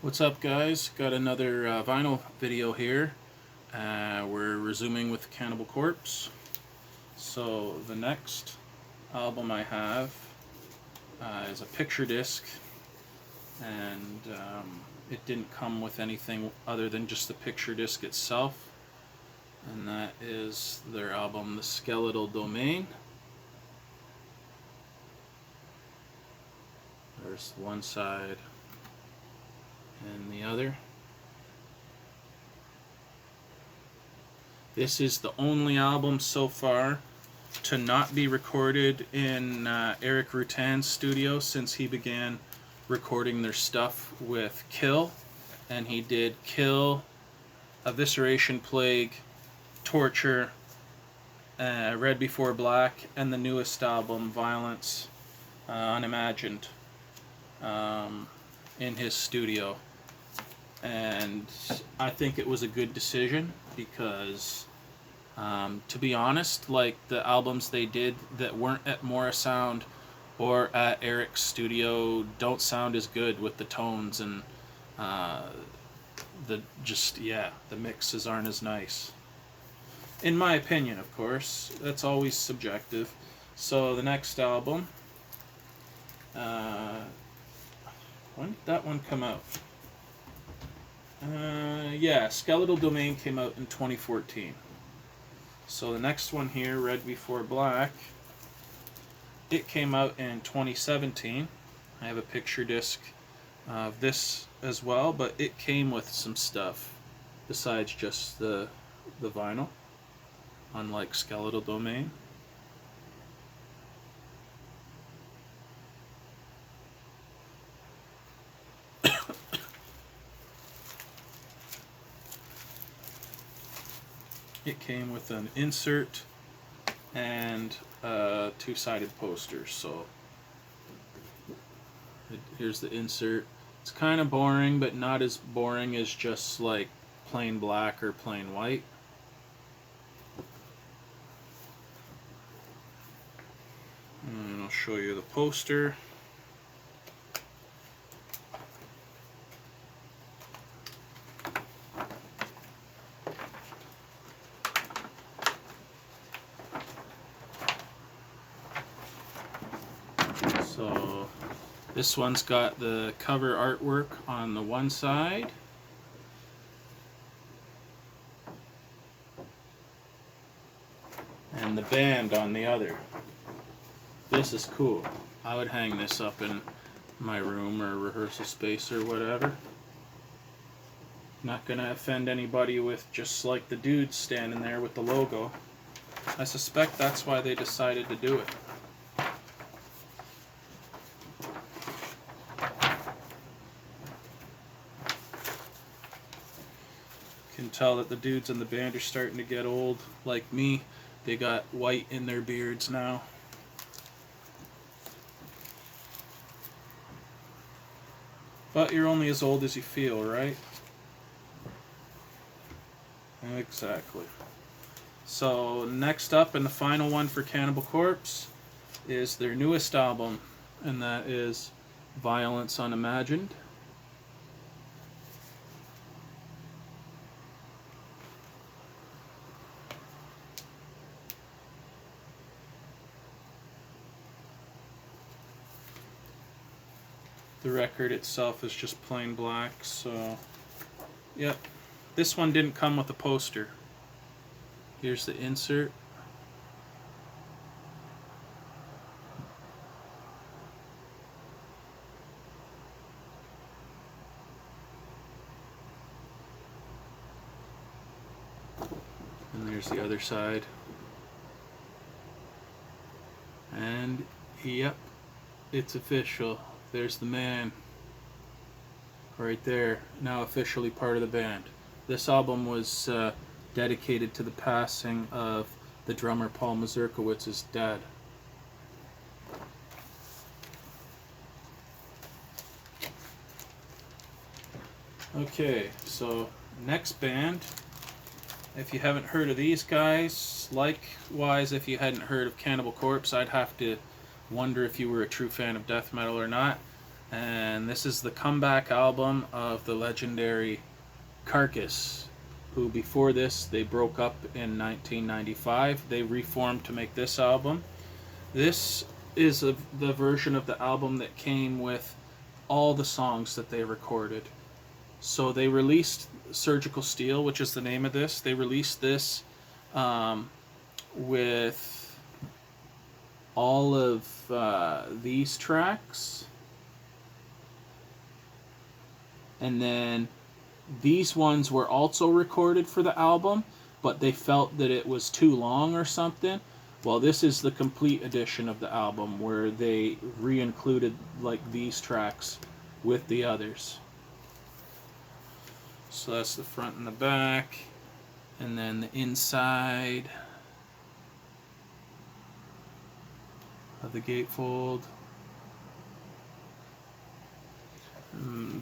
What's up, guys? Got another vinyl video here. We're resuming with Cannibal Corpse. So the next album I have is a picture disc, and it didn't come with anything other than just the picture disc itself, and that is their album, The Skeletal Domain. There's one side and the other. This is the only album so far to not be recorded in Eric Rutan's studio since he began recording their stuff with Kill. And he did Kill, Evisceration Plague, Torture, Red Before Black, and the newest album, Violence Unimagined, in his studio. And I think it was a good decision because, to be honest, like the albums they did that weren't at Morrisound or at Eric's studio don't sound as good with the tones, and the mixes aren't as nice. In my opinion, of course, that's always subjective. So the next album, when did that one come out? Skeletal Domain came out in 2014. So the next one here, Red Before Black, it came out in 2017. I have a picture disc of this as well, but it came with some stuff besides just the vinyl, unlike Skeletal Domain. It came with an insert and a two-sided poster. So here's the insert. It's kind of boring, but not as boring as just like plain black or plain white. And I'll show you the poster. So this one's got the cover artwork on the one side, and the band on the other. This is cool. I would hang this up in my room or rehearsal space or whatever. Not gonna offend anybody with just like the dude standing there with the logo. I suspect that's why they decided to do it. Can tell that the dudes in the band are starting to get old, like me. They got white in their beards now. But you're only as old as you feel, right? Exactly. So next up, and the final one for Cannibal Corpse, is their newest album, and that is Violence Unimagined. The record itself is just plain black, so yep. This one didn't come with a poster. Here's the insert. And there's the other side. And yep, it's official. There's the man right there, now officially part of the band. This album was dedicated to the passing of the drummer Paul Mazurkowicz's dad. Okay, so next band, if you haven't heard of these guys, likewise if you hadn't heard of Cannibal Corpse, I'd have to wonder if you were a true fan of death metal or not. And this is the comeback album of the legendary Carcass, who before this they broke up in 1995. They reformed to make this album. This is the version of the album that came with all the songs that they recorded. So they released Surgical Steel, which is the name of this. They released this with all of these tracks. And then these ones were also recorded for the album, but they felt that it was too long or something. Well, this is the complete edition of the album where they re-included like these tracks with the others. So that's the front and the back, and then the inside of the gatefold.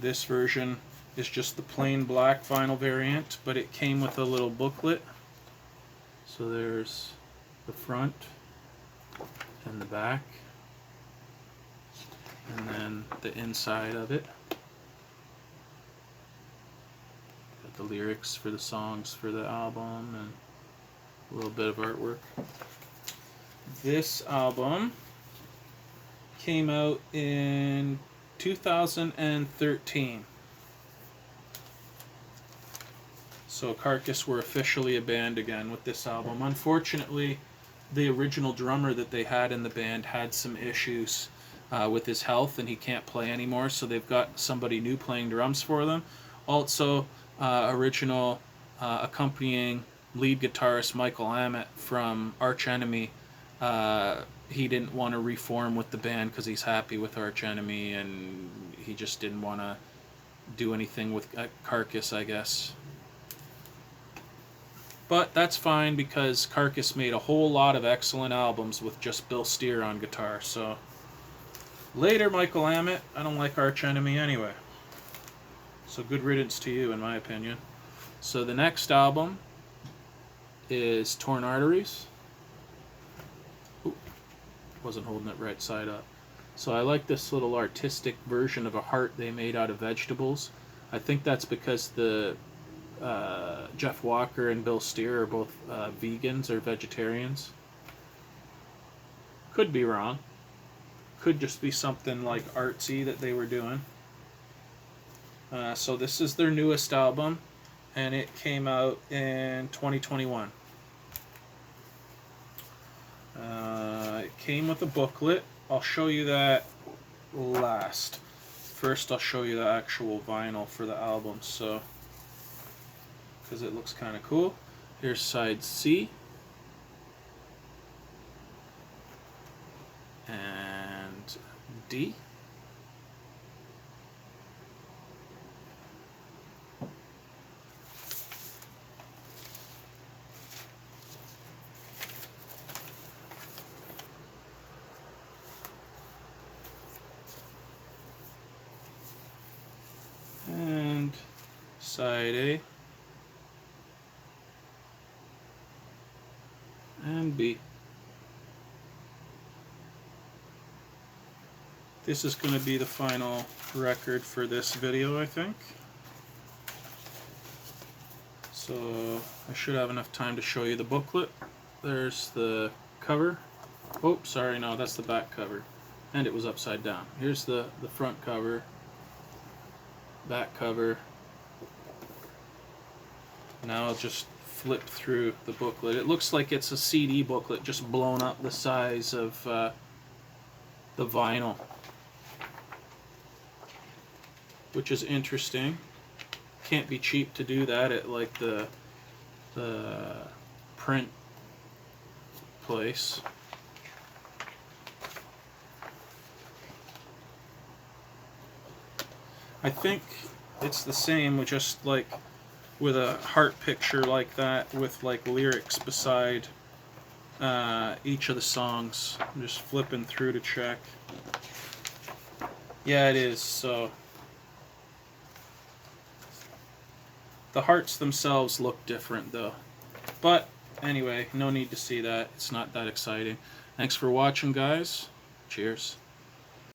This version is just the plain black vinyl variant, but it came with a little booklet. So there's the front and the back, and then the inside of it. Got the lyrics for the songs for the album and a little bit of artwork. This album came out in 2013. So Carcass were officially a band again with this album. Unfortunately, the original drummer that they had in the band had some issues with his health, and he can't play anymore, so they've got somebody new playing drums for them. Also, original accompanying lead guitarist Michael Amott from Arch Enemy, he didn't want to reform with the band because he's happy with Arch Enemy, and he just didn't want to do anything with Carcass, I guess. But that's fine because Carcass made a whole lot of excellent albums with just Bill Steer on guitar. So later, Michael Amott. I don't like Arch Enemy anyway. So good riddance to you, in my opinion. So the next album is Torn Arteries. Ooh, wasn't holding it right side up. So I like this little artistic version of a heart they made out of vegetables. I think that's because the Jeff Walker and Bill Steer are both vegans or vegetarians. Could be wrong. Could just be something like artsy that they were doing. So this is their newest album, and it came out in 2021. It came with a booklet. I'll show you that last. First, I'll show you the actual vinyl for the album. So, because it looks kind of cool. Here's side C. And D. And side A. And B. This is going to be the final record for this video, I think. So I should have enough time to show you the booklet. There's the cover. Oh, sorry, no, that's the back cover. And it was upside down. Here's the front cover, back cover. Now I'll just flip through the booklet. It looks like it's a CD booklet, just blown up the size of the vinyl, which is interesting. Can't be cheap to do that at like the print place. I think it's the same with just like with a heart picture like that with like lyrics beside each of the songs. I'm just flipping through to check. Yeah, it is. So the hearts themselves look different though. But anyway, no need to see that. It's not that exciting. Thanks for watching, guys. Cheers.